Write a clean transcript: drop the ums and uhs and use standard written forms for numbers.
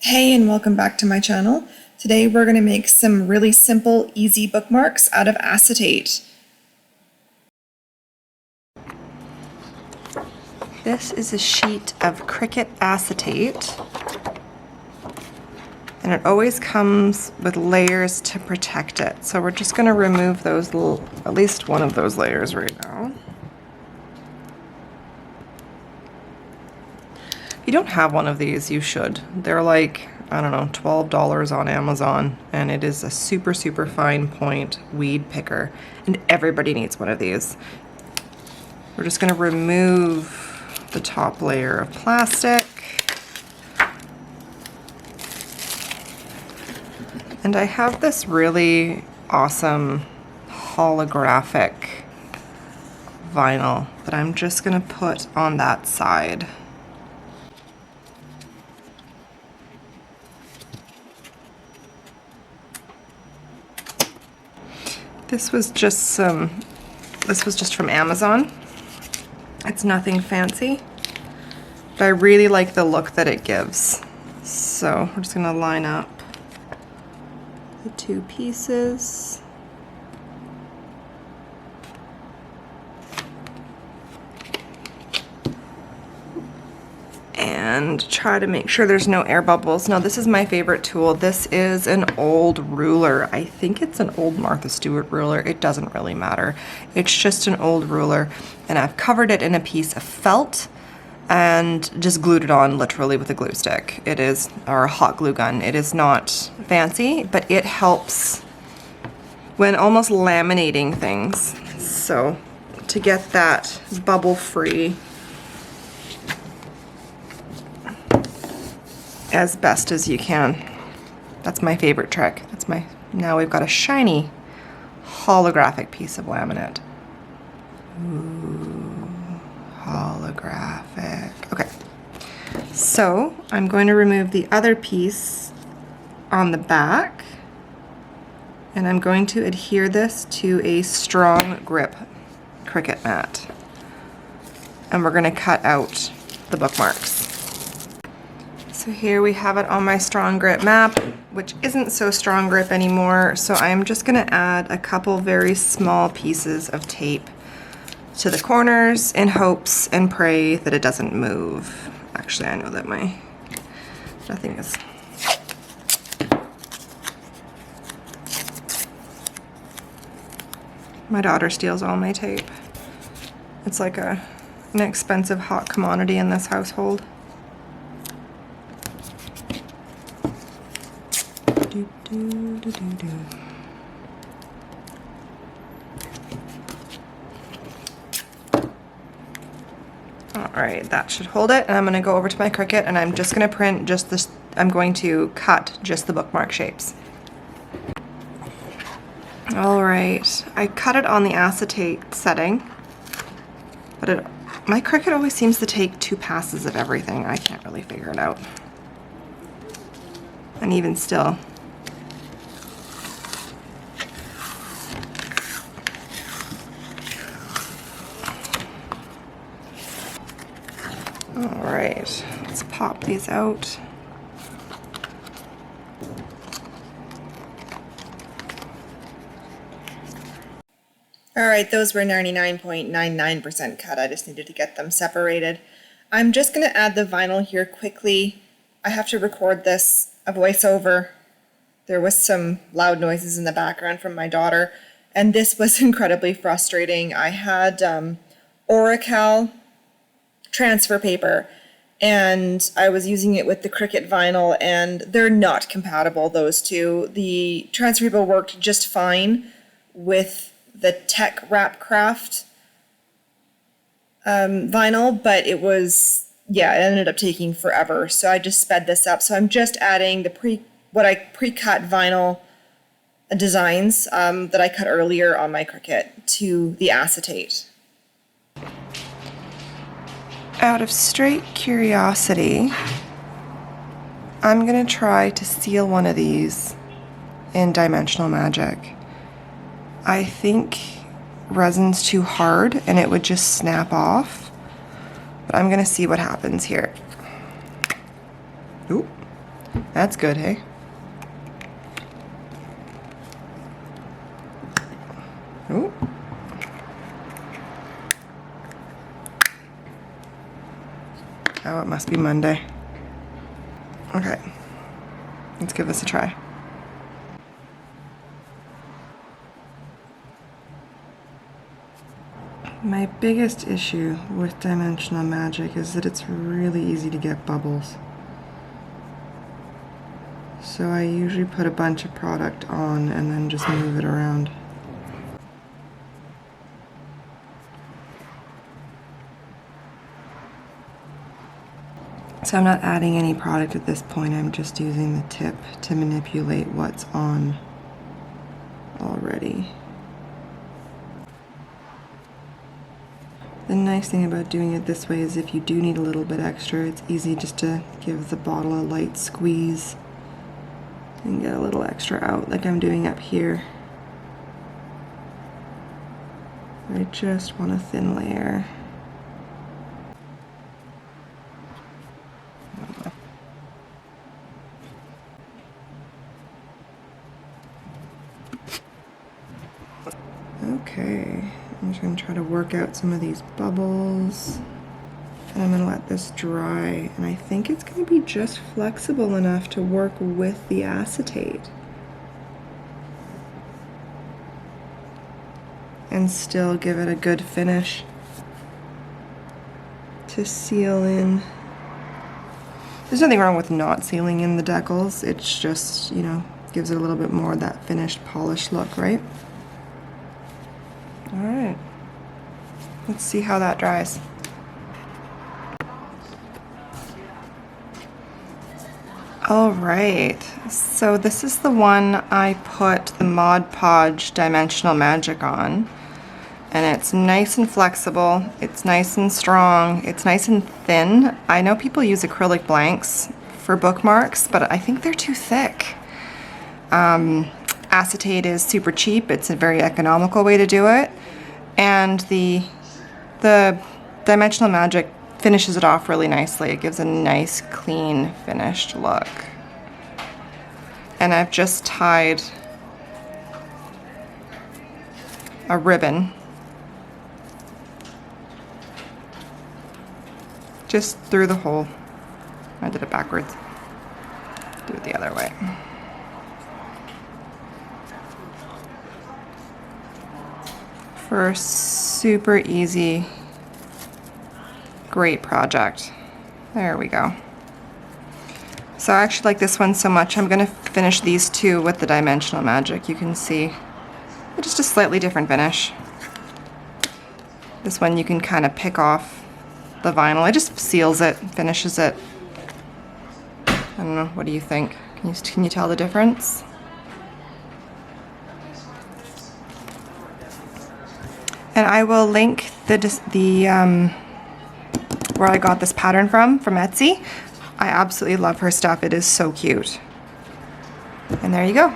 Hey, and welcome back to my channel. Today we're going to make some really simple, easy bookmarks out of acetate. This is a sheet of Cricut acetate, and it always comes with layers to protect it. So we're just going to remove those at least one of those layers right now. If you don't have one of these, you should. They're like, I don't know, $12 on Amazon, and it is a super, super fine point weed picker, and everybody needs one of these. We're just going to remove the top layer of plastic. And I have this really awesome holographic vinyl that I'm just going to put on that side. This was just from Amazon. It's nothing fancy, but I really like the look that it gives. So we're just gonna line up the two pieces. And try to make sure there's no air bubbles. Now this is my favorite tool. This is an old ruler. I think it's an old Martha Stewart ruler. It doesn't really matter. It's just an old ruler, and I've covered it in a piece of felt and just glued it on literally with a glue stick. It is, or a hot glue gun. It is not fancy, but it helps when almost laminating things. So to get that bubble free as best as you can. That's my favorite trick. Now we've got a shiny holographic piece of laminate. Ooh, holographic. Okay, so I'm going to remove the other piece on the back, and I'm going to adhere this to a strong grip Cricut mat. And we're going to cut out the bookmarks. So here we have it on my strong grip map, which isn't so strong grip anymore. So I'm just gonna add a couple very small pieces of tape to the corners in hopes and pray that it doesn't move. Actually, I know that nothing is. My daughter steals all my tape. It's like an expensive hot commodity in this household. Alright, that should hold it, and I'm going to go over to my Cricut and I'm just going to print just this. I'm going to cut just the bookmark shapes. Alright, I cut it on the acetate setting, but my Cricut always seems to take 2 passes of everything. I can't really figure it out. And even still. Alright, let's pop these out. Alright, those were 99.99% cut. I just needed to get them separated. I'm just going to add the vinyl here quickly. I have to record this, a voiceover. There was some loud noises in the background from my daughter, and this was incredibly frustrating. I had Oracal transfer paper, and I was using it with the Cricut vinyl, and they're not compatible, those two. The transfer paper worked just fine with the Techwrap craft vinyl, but it ended up taking forever, so I just sped this up. So I'm just adding what I pre-cut vinyl designs that I cut earlier on my Cricut to the acetate. Out of straight curiosity, I'm going to try to seal one of these in Dimensional Magic. I think resin's too hard and it would just snap off, but I'm going to see what happens here. Ooh. That's good, hey? Ooh. Oh, it must be Monday. Okay, let's give this a try. My biggest issue with Dimensional Magic is that it's really easy to get bubbles. So I usually put a bunch of product on and then just move it around. So I'm not adding any product at this point, I'm just using the tip to manipulate what's on already. The nice thing about doing it this way is if you do need a little bit extra, it's easy just to give the bottle a light squeeze and get a little extra out like I'm doing up here. I just want a thin layer. Okay, I'm just going to try to work out some of these bubbles. And I'm going to let this dry. And I think it's going to be just flexible enough to work with the acetate. And still give it a good finish to seal in. There's nothing wrong with not sealing in the decals. It's just, you know, gives it a little bit more of that finished, polished look, right? All right, let's see how that dries. All right, so this is the one I put the Mod Podge Dimensional Magic on, and it's nice and flexible, it's nice and strong, it's nice and thin. I know people use acrylic blanks for bookmarks, but I think they're too thick. Acetate is super cheap, it's a very economical way to do it, and the Dimensional Magic finishes it off really nicely. It gives a nice, clean, finished look. And I've just tied a ribbon just through the hole. I did it backwards. Do it the other way. For a super easy, great project. There we go. So I actually like this one so much, I'm gonna finish these two with the Dimensional Magic. You can see just a slightly different finish. This one you can kind of pick off the vinyl. It just seals it, finishes it. I don't know, what do you think? Can you tell the difference? And I will link where I got this pattern from Etsy. I absolutely love her stuff. It is so cute. And there you go.